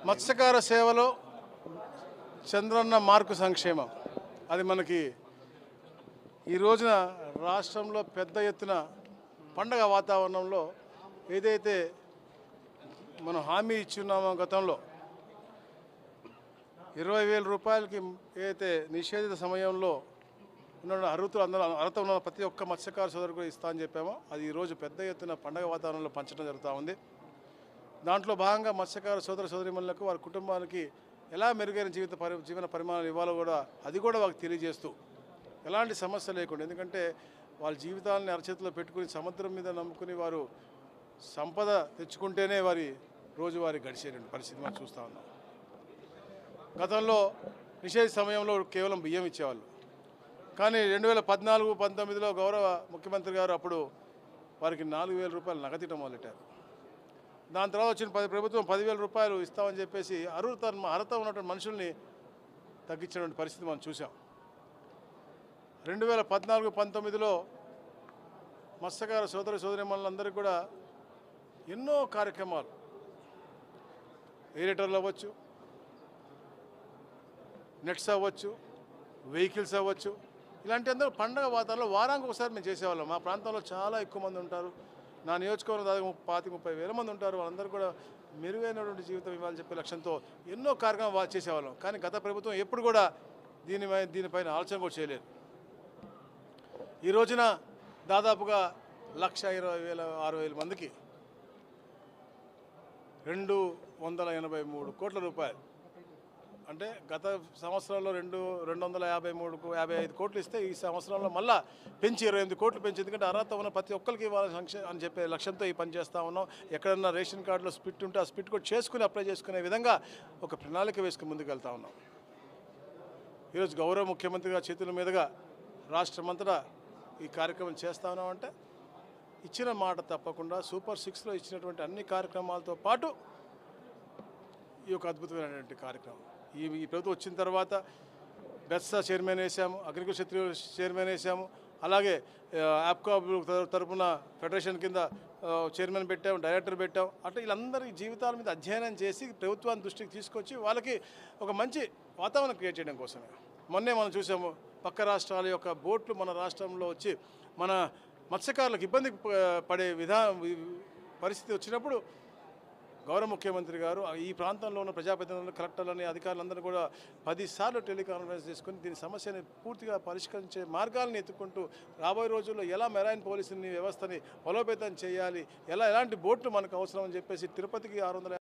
మత్స్యకార సేవలో చంద్రన్న మార్కు సంక్షేమం అది మనకి ఈ రోజున రాష్ట్రంలో పెద్ద ఎత్తున పండగ వాతావరణంలో ఏదైతే మనం హామీ ఇచ్చున్నామో గతంలో 20,000 రూపాయలకి ఏదైతే నిషేధిత సమయంలో ఉన్న అర్హత ఉన్న ప్రతి ఒక్క మత్స్యకార సోదరు కూడా ఇస్తా అని చెప్పామో అది ఈరోజు పెద్ద ఎత్తున పండగ వాతావరణంలో పంచడం జరుగుతూ ఉంది. దాంట్లో భాగంగా మత్స్యకార సోదరిమణులకు వారి కుటుంబానికి ఎలా మెరుగైన జీవన పరిమాణాలు ఇవ్వాలో కూడా అది కూడా వాళ్ళకి తెలియజేస్తూ ఎలాంటి సమస్య లేకుండా, ఎందుకంటే వాళ్ళ జీవితాలని అరచేతిలో పెట్టుకుని సముద్రం మీద నమ్ముకుని వారు సంపద తెచ్చుకుంటేనే వారి రోజువారీ గడిచేటువంటి పరిస్థితి మనం చూస్తూ ఉన్నాం. గతంలో నిషేధ సమయంలో కేవలం బియ్యం ఇచ్చేవాళ్ళు, కానీ 2014-19లో గౌరవ ముఖ్యమంత్రి గారు అప్పుడు వారికి 4,000 రూపాయలు నగదిటం మొదలెట్టారు. దాని తర్వాత వచ్చిన ప్రభుత్వం 10,000 రూపాయలు ఇస్తామని చెప్పేసి అర్హత ఉన్నటువంటి మనుషుల్ని తగ్గించినటువంటి పరిస్థితి మనం చూసాం. 2014-19లో మత్స్యకార సోదరిమణులందరికీ కూడా ఎన్నో కార్యక్రమాలు, ఏరేటర్లు అవ్వచ్చు, నెట్స్ అవ్వచ్చు, వెహికల్స్ అవ్వచ్చు, ఇలాంటి అందరూ పండగ వాతావరణంలో వారానికి ఒకసారి మేము చేసేవాళ్ళం. మా ప్రాంతంలో చాలా ఎక్కువ మంది ఉంటారు, నా నియోజకవర్గం దాదాపు 25,000-30,000 మంది ఉంటారు. వాళ్ళందరూ కూడా మెరుగైనటువంటి జీవితం ఇవ్వాలని చెప్పే లక్ష్యంతో ఎన్నో కార్యక్రమాలు చేసేవాళ్ళం. కానీ గత ప్రభుత్వం ఎప్పుడు కూడా దీనిపైన ఆలోచన కూడా చేయలేదు. ఈ రోజున దాదాపుగా 1,20,000-6,000 మందికి 283 కోట్ల రూపాయలు, అంటే గత సంవత్సరంలో 253-55 కోట్లు ఇస్తే ఈ సంవత్సరంలో మళ్ళీ పెంచి 28 కోట్లు పెంచి, ఎందుకంటే అర్హత ఉన్న ప్రతి ఒక్కరికి ఇవ్వాలని అని చెప్పే లక్ష్యంతో ఈ పని చేస్తూ ఉన్నాం. ఎక్కడన్నా రేషన్ కార్డులో స్పిట్ ఉంటే ఆ స్పిట్ కూడా చేసుకుని అప్లై చేసుకునే విధంగా ఒక ప్రణాళిక వేసుకుని ముందుకు వెళ్తూ ఉన్నాం. ఈరోజు గౌరవ ముఖ్యమంత్రి గారి చేతుల మీదుగా రాష్ట్రమంతటా ఈ కార్యక్రమం చేస్తూ ఉన్నామంటే ఇచ్చిన మాట తప్పకుండా సూపర్ 6లో ఇచ్చినటువంటి అన్ని కార్యక్రమాలతో పాటు ఈ యొక్క అద్భుతమైనటువంటి కార్యక్రమం ఈ ప్రభుత్వం వచ్చిన తర్వాత బెస్సా చైర్మన్ వేసాము, అగ్రికల్చర్ చైర్మన్ వేసాము, అలాగే యాప్కా తరఫున ఫెడరేషన్ కింద చైర్మన్ పెట్టాము, డైరెక్టర్ పెట్టాము. అట్లా వీళ్ళందరి జీవితాల మీద అధ్యయనం చేసి ప్రభుత్వాన్ని దృష్టికి తీసుకొచ్చి వాళ్ళకి ఒక మంచి వాతావరణం క్రియేట్ చేయడం కోసమే. మొన్నే మనం చూసాము, పక్క రాష్ట్రాల యొక్క బోట్లు మన రాష్ట్రంలో వచ్చి మన మత్స్యకారులకు ఇబ్బంది పడే పరిస్థితి వచ్చినప్పుడు గౌరవ ముఖ్యమంత్రి గారు ఈ ప్రాంతంలో ఉన్న ప్రజాప్రతినిధులు, కలెక్టర్లని, అధికారులందరూ కూడా 10 సార్లు టెలికాన్ఫరెన్స్ చేసుకుని దీని సమస్యని పూర్తిగా పరిష్కరించే మార్గాలను ఎత్తుకుంటూ రాబోయే రోజుల్లో ఎలా మెరైన్ పోలీసుని వ్యవస్థని బలోపేతం చేయాలి, ఎలాంటి బోట్లు మనకు అవసరం అని చెప్పేసి తిరుపతికి 650